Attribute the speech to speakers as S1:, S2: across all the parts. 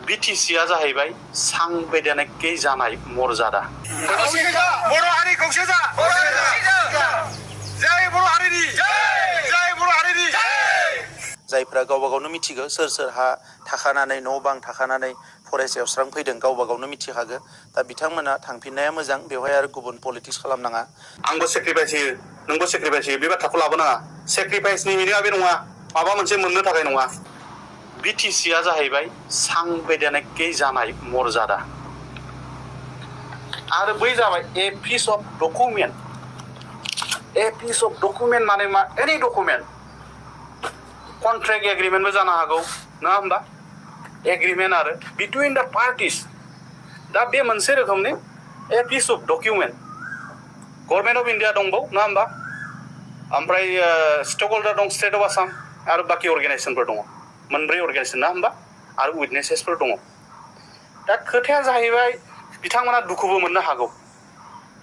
S1: BTCआ जाहैबाय सांबैधानिकै जानाय मर्यादा।
S2: बर' हारि खौसे जा। जय बर' हारिनि जय बर' हारिनि
S1: जायफ्रा गावबा गावनो मिथिगौ सोर सोरहा थाखानानै न' बां थाखानानै फरायसायाव स्रां फैदों गावबा गावनो मिथिखागो। दा बिथांमोना थांफिननाया मोजां, बेवहाय आरो गुबुन पलिटिक्स खालामनाङा। आंबो सेक्रिफाइस होयो, नोंबो सेक्रिफाइस होयो, बे बाथ्राखौ लाबोनाङा। सेक्रिफाइसनि मिनिङा बे नङा, माबा मोनसे मोननो थाखाय नङा। BTCआ जाहैबाय सांबैधानिकै जानाय मर्यादा आरो बै जाबाय a piece of document. A piece of document माने मा? एनि डकुमेन्ट। कन्ट्रेक्ट एग्रिमेन्टबो जानो हागौ, नङा होमबा? एग्रिमेन्ट आरो बिटुइन द पार्टिस। दा बे मोनसे रोखोमनि a piece of document. Government of India दंबाव, नङा होमबा? ओमफ्राय स्टेक हल्डार दं, स्टेट अफ आसाम, आरो बाखि अर्गेनाइजेसनफोर दङ, मोनब्रै अर्गेनाइजेसन, नङा होमबा? आरो उइटनेसेसफोर दङ। दा खोथाया जाहैबाय बिथांमोना दुखुबो मोननो हागौ,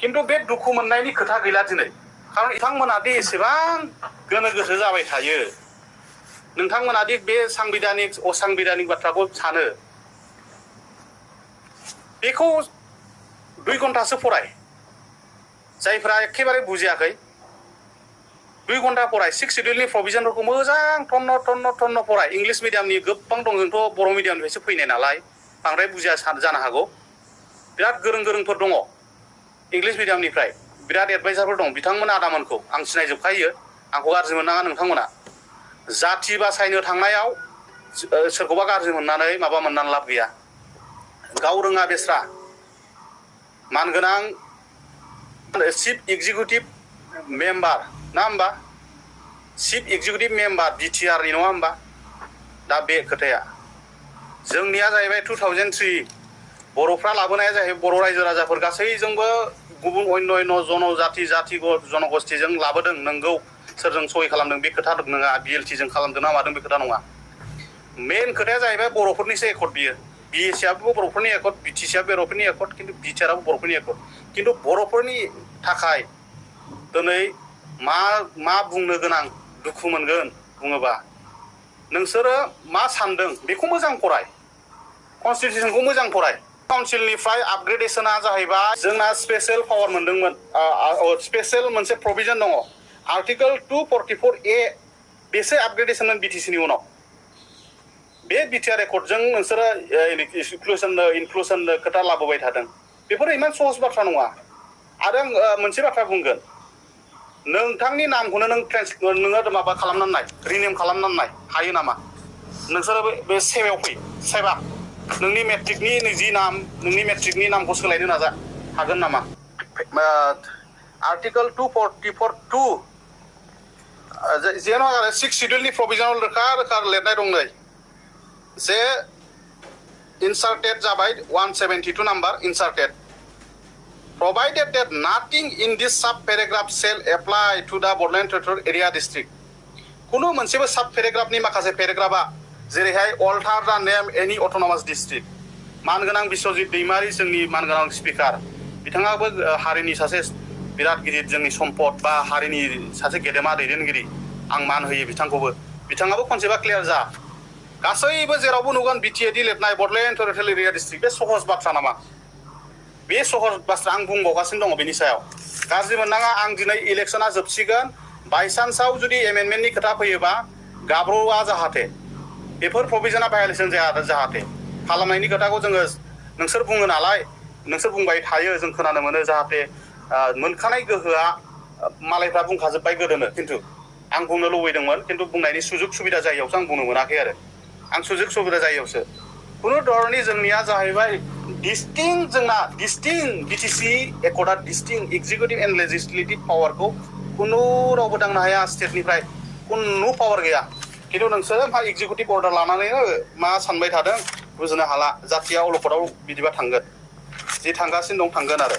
S1: खिन्थु बे दुखु मोननायनि खोथा गैला दिनै। खारन बिथांमोना दि एसेबां गोनो गोथो जाबाय थायो, नोंथांमोना दि बे सांबिधानिक असांबिधानिक बाथ्राखौ सानो, बेखौ 2 घन्टासो फराय। जायफ्रा एखेबारे बुजियाखै 2 घन्टा फराय। 6 सिडिउलनि प्रभिजनफोरखौ मोजां टन्न फराय। इंलिश मिडियामनि गोबां दं, जोंथ' बर' मिडियामनिफ्रायसो फैनाय नालाय बांद्राय बुजिया जानो हागौ। बिराद गोरोंफोर दङ इंलिश मिडियामनिफ्राय, बिराद एडभाइजारफोर दं। बिथांमोन आदामोनखौ आं सिनायजोबखायो, आंखौ गाज्रि मोननाङा नोंथांमोना। जाथि बासायनो थांनायाव सोरखौबा गाज्रि मोननानै माबा मोननानै लाब गैया। गाव रोङा बेस्रा मानगोनां चिफ एक्जिकिउटिभ मेम्बार, ना होमबा? चिफ एक्जिकिउटिभ मेम्बार बिटिआरनि, नङा होमबा? दा बे खोथाया जोंनिया जाहैबाय 2003 बर'फ्रा लाबोनाया जाहैबाय बर' रायजो राजाफोर गासैजोंबो गुबुन अन्य जनजाति जनगोष्ठीजों लाबोदों, नंगौ। सोरजों सहि खालामदों बे खोथा नङा, BLTजों खालामदों ना मादों बे खोथा नङा। मेन खोथाया जाहैबाय बर'फोरनिसो एकर्ड बियो। BACआबो बर'फोरनि एकर्ड, BTCआबो बर'फोरनि एकर्ड, खिन्थु बिटिआरआबो बर'फोरनि एकर्ड। खिन्थु बर'फोरनि थाखाय दिनै मा बुंनो गोनां, दुखु मोनगोन बुङोबा। नोंसोरो मा सानदों बेखौ मोजां फराय, कनस्टिटिउसनखौ मोजां फराय। काउन्सिलनिफ्राय आपग्रेडेसना जाहैबाय जोंना स्पेशेल पावार मोनदोंमोन, स्पेशेल मोनसे प्रभिजन दङ, आर्टिकल 244A, बेसो आपग्रेडेसन BTCनि उनाव। बे बिटिआर एकर्डजों नोंसोरो इनक्लुसन खोथा लाबोबाय थादों। बेफोरो इमान सहज बाथ्रा नङा। आरो आं मोनसे बाथ्रा बुंगोन, नोंथांनि नामखौनो नोङो माबा खालामनानै नाय, रिनेम खालामनानै नाय, हायो नामा? नोंसोरो बे सेबायाव फै, सेबा नोंनि मेट्रिकनि जि नाम, नोंनि मेट्रिकनि नामखौ सोलायनो नाजा, हागोन नामा? आर्टिकल 244(2) जेन' आरो 6 सिडिउलनि प्रभिजनाव रोखा लिरनाय दं नै, जे इनसार्टेड जाबाय 172 number इनसार्टेड। Provided that nothing in this sub-paragraph shall apply to the Bordland Territorial Area District. कुनु मोनसेबो सब पेराग्राफनि माखासे पेराग्राफा जेरैहाय alter the name any autonomous district. मानगोनां बिश्वजित दैमारि जोंनि मानगोनां स्पिकार, बिथाङाबो हारिनि सासे बिराद गिदिर जोंनि सम्पद बा हारिनि सासे गेदेमा दैदेनगिरि, आं मान होयो बिथांखौबो। बिथाङाबो कनसेप्टआ क्लियार जा। गासैबो जेरावबो नुगोन BTAD लिरनाय बडलेण्ड टेरिटरियेल एरिया डिस्ट्रिक्ट, बे सहज बाथ्रा नामा? बे सहज बाथ्रा आं बुंबावगासिनो दङ बेनि सायाव। गाज्रि मोननाङा, आं दिनै इलेक्सना जोबसिगोन, बायसान्सआव जुदि एमेन्डमेन्टनि खोथा फैयोबा गाब्र'आ जाहाथे, बेफोर प्रभिजना भायलेसन जाया जाहाथे। खालामनायनि खोथाखौ जोङो नोंसोर बुङो नालाय, नोंसोर बुंबाय थायो, जों खोनानो मोनो जाहाथे मोनखानाय गोहोआ मालायफ्रा बुंखाजोब्बाय गोदोनो, खिन्थु आं बुंनो लुबैदोंमोन, खिन्थु बुंनायनि सुजुग सुबिदा जायैयावसो आं बुंनो मोनाखै आरो। आं सुजुग सुबिदा जायैयावसो कुनु धरननि जोंनिया जाहैबाय डिस्टिंक्ट, जोंना डिस्टिंक्ट BTC एकर्डआ डिस्टिंक्ट एक्जिकिउटिभ एन्ड लेजिस्लेटिभ पावारखौ कुनु रावबो दांनो हाया, स्टेटनिफ्राय कुनु पावार गैया। खिन्थु नोंसोरो मा एक्जिकिउटिभ अर्डार लानानैनो मा सानबाय थादों बुजिनो हाला। जातिया अलखदाव बिदिबा थांगोन, जि थांगासिनो दं थांगोन आरो।